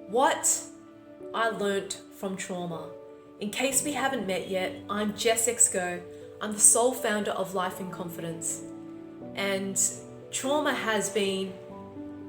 what I learnt from trauma. In case we haven't met yet, I'm Jess Exco. I'm the sole founder of Life in Confidence. And trauma has been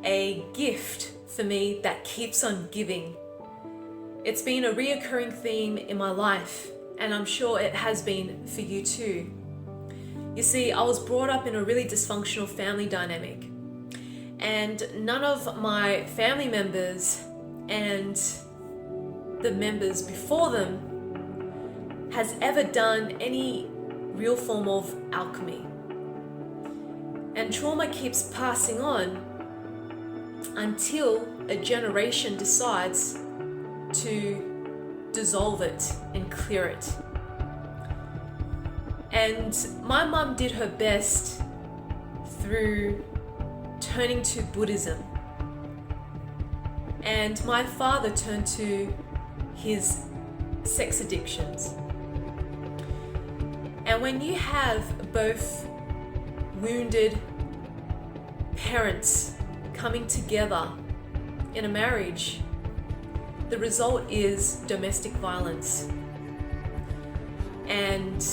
a gift for me that keeps on giving. It's been a reoccurring theme in my life, and I'm sure it has been for you too. You see, I was brought up in a really dysfunctional family dynamic, and none of my family members and the members before them has ever done any real form of alchemy. And trauma keeps passing on until a generation decides to dissolve it and clear it. And my mum did her best through turning to Buddhism. And my father turned to his sex addictions. And when you have both wounded parents coming together in a marriage, the result is domestic violence. And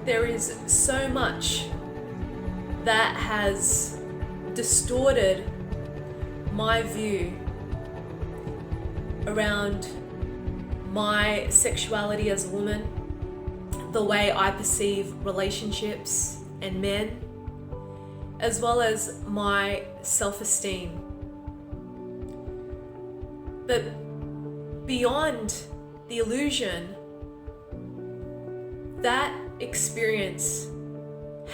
there is so much that has distorted my view around my sexuality as a woman, the way I perceive relationships and men, as well as my self-esteem. But beyond the illusion, that experience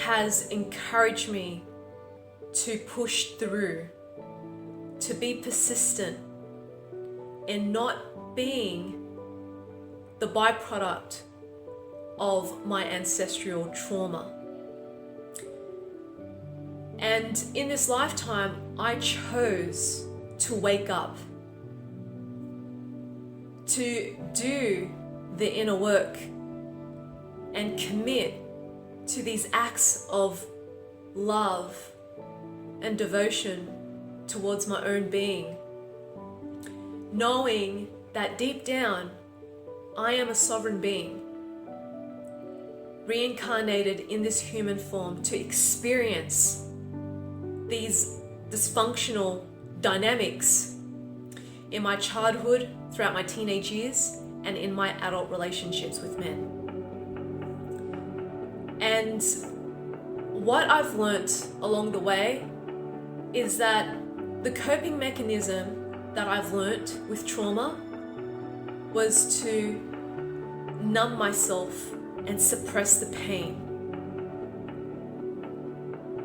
has encouraged me to push through, to be persistent in not being the byproduct of my ancestral trauma. And in this lifetime, I chose to wake up, to do the inner work and commit to these acts of love and devotion towards my own being, knowing that deep down I am a sovereign being, reincarnated in this human form to experience these dysfunctional dynamics in my childhood, throughout my teenage years, and in my adult relationships with men. And what I've learnt along the way is that the coping mechanism that I've learnt with trauma was to numb myself and suppress the pain.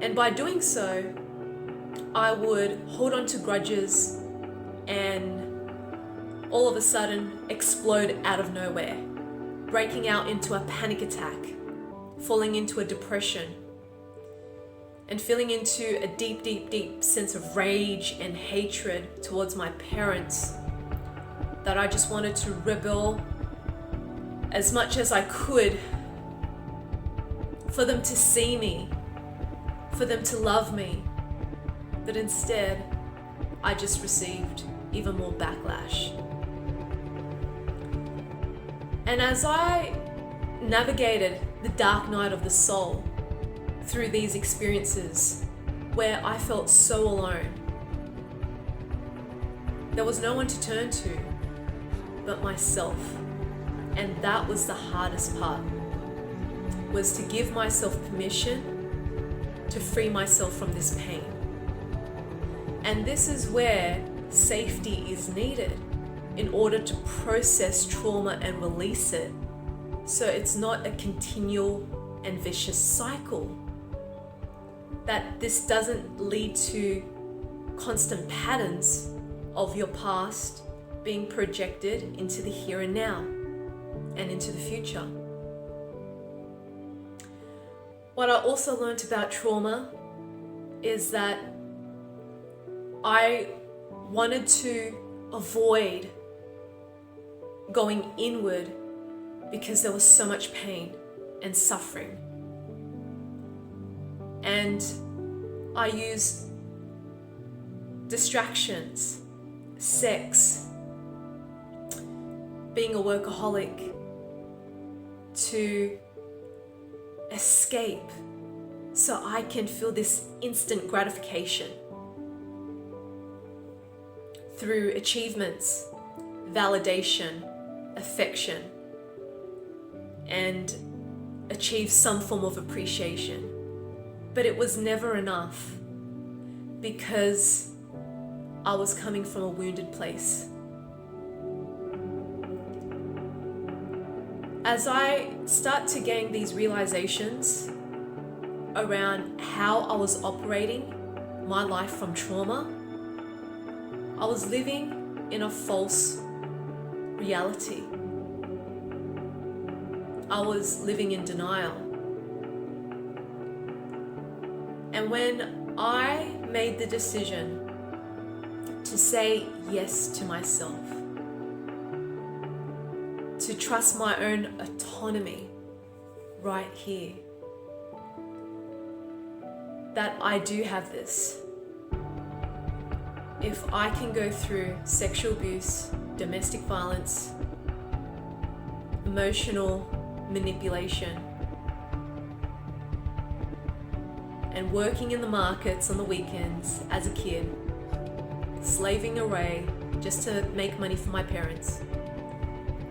And by doing so, I would hold on to grudges and all of a sudden explode out of nowhere, breaking out into a panic attack, falling into a depression, and feeling into a deep, deep, deep sense of rage and hatred towards my parents, that I just wanted to rebel as much as I could for them to see me, for them to love me. But instead, I just received even more backlash. And as I navigated the dark night of the soul through these experiences where I felt so alone, there was no one to turn to but myself. And that was the hardest part, was to give myself permission to free myself from this pain. And this is where safety is needed in order to process trauma and release it, so it's not a continual and vicious cycle, that this doesn't lead to constant patterns of your past being projected into the here and now and into the future. What I also learned about trauma is that I wanted to avoid going inward because there was so much pain and suffering. And I used distractions sex, being a workaholic, to escape so I can feel this instant gratification through achievements, validation, affection, and achieve some form of appreciation. But it was never enough because I was coming from a wounded place. As I start to gain these realizations around how I was operating my life from trauma, I was living in a false reality. I was living in denial. And when I made the decision to say yes to myself, to trust my own autonomy right here, that I do have this. If I can go through sexual abuse, domestic violence, emotional manipulation, and working in the markets on the weekends as a kid, slaving away just to make money for my parents,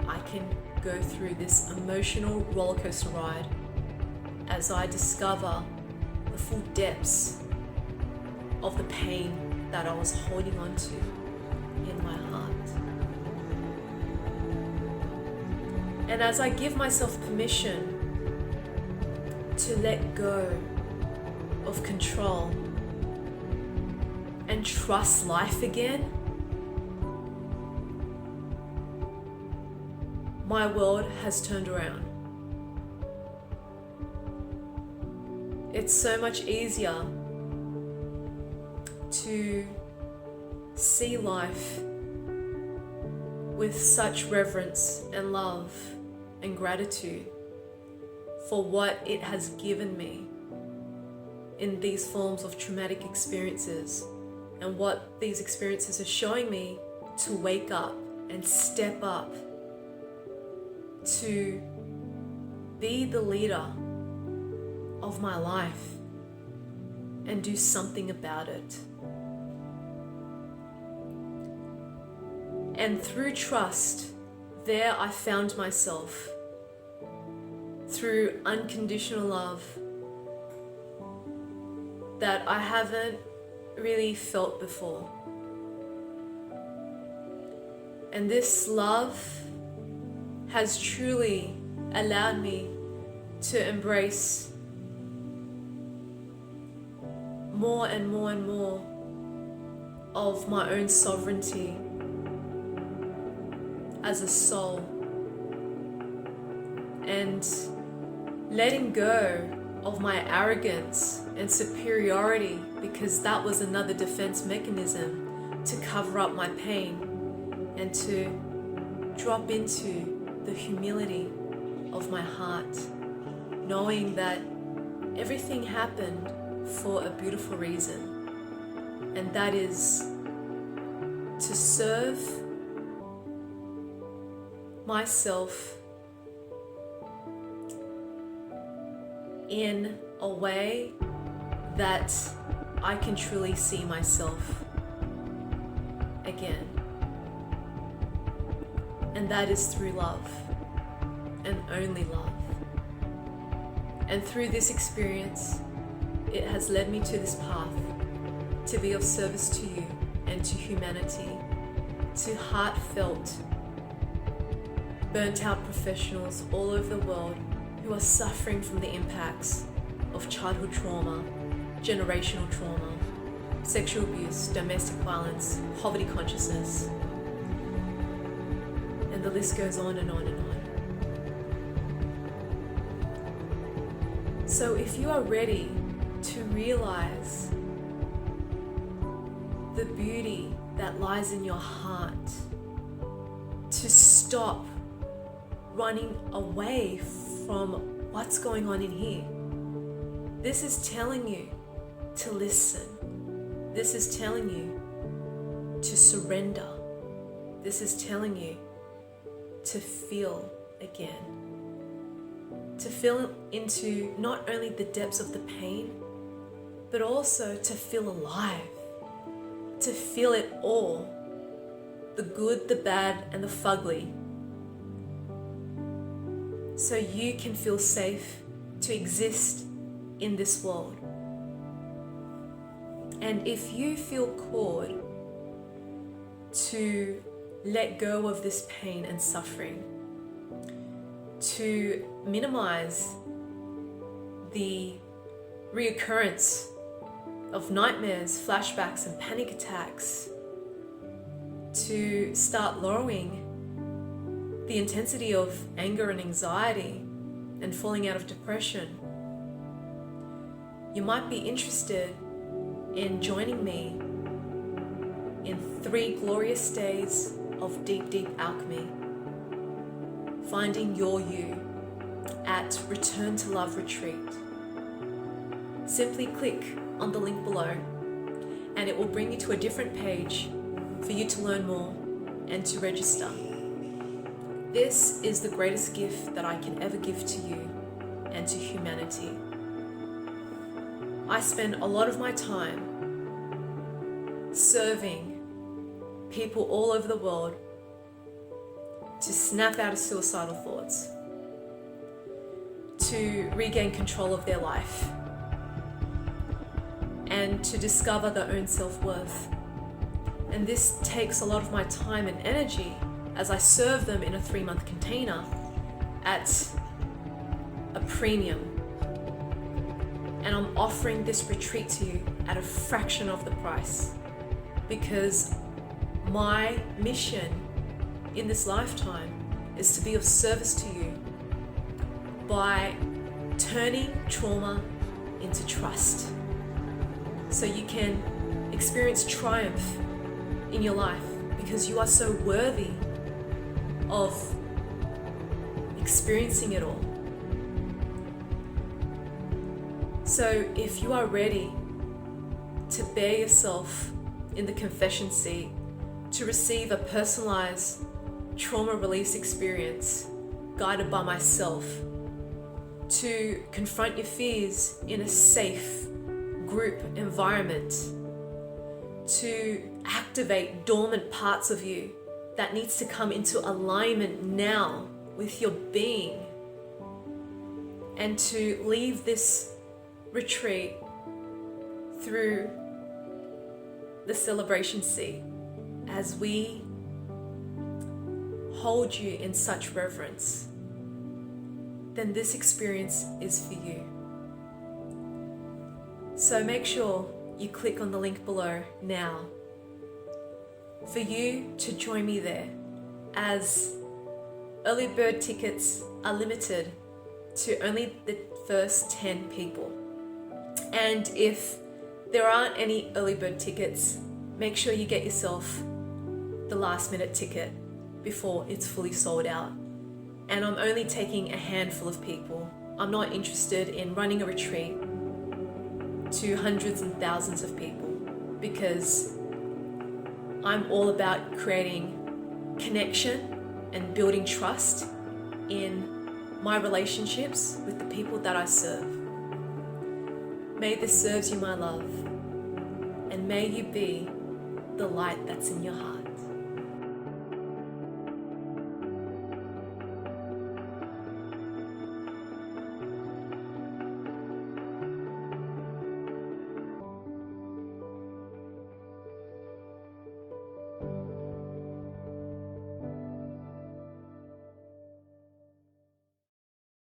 I can go through this emotional roller coaster ride as I discover the full depths of the pain that I was holding on to in my heart. And as I give myself permission to let go of control and trust life again, my world has turned around. It's so much easier to see life with such reverence and love and gratitude for what it has given me in these forms of traumatic experiences, and what these experiences are showing me to wake up and step up to be the leader of my life and do something about it. And through trust, there I found myself. Through unconditional love that I haven't really felt before. And this love has truly allowed me to embrace more and more and more of my own sovereignty as a soul, and letting go of my arrogance and superiority, because that was another defense mechanism to cover up my pain, and to drop into the humility of my heart, knowing that everything happened for a beautiful reason, and that is to serve myself in a way that I can truly see myself again. And that is through love, and only love. And through this experience, it has led me to this path to be of service to you and to humanity, to heartfelt, burnt out professionals all over the world who are suffering from the impacts of childhood trauma, generational trauma, sexual abuse, domestic violence, poverty consciousness, and the list goes on and on and on. So if you are ready to realize the beauty that lies in your heart, to stop running away from what's going on in here, this is telling you to listen. This is telling you to surrender. this is telling you to feel again. To feel into not only the depths of the pain, but also to feel alive. To feel it all. The good, the bad, and the fugly. So you can feel safe to exist in this world. And if you feel called to let go of this pain and suffering, to minimize the reoccurrence of nightmares, flashbacks, and panic attacks, to start lowering the intensity of anger and anxiety and falling out of depression, you might be interested in joining me in 3 glorious days of deep, deep alchemy, finding your you at Return to Love Retreat. Simply click on the link below and it will bring you to a different page for you to learn more and to register. This is the greatest gift that I can ever give to you and to humanity. I spend a lot of my time serving people all over the world to snap out of suicidal thoughts, to regain control of their life, and to discover their own self-worth. And this takes a lot of my time and energy as I serve them in a 3-month container at a premium. And I'm offering this retreat to you at a fraction of the price, because my mission in this lifetime is to be of service to you by turning trauma into trust, so you can experience triumph in your life, because you are so worthy of experiencing it all. So if you are ready to bear yourself in the confession seat, to receive a personalized trauma release experience guided by myself, to confront your fears in a safe group environment, to activate dormant parts of you that needs to come into alignment now with your being, and to leave this retreat through the celebration seat as we hold you in such reverence, then this experience is for you. So make sure you click on the link below now for you to join me there, as early bird tickets are limited to only the first 10 people. And if there aren't any early bird tickets, make sure you get yourself the last minute ticket before it's fully sold out. And I'm only taking a handful of people. I'm not interested in running a retreat to hundreds and thousands of people, because I'm all about creating connection and building trust in my relationships with the people that I serve. May this serve you, my love, and may you be the light that's in your heart.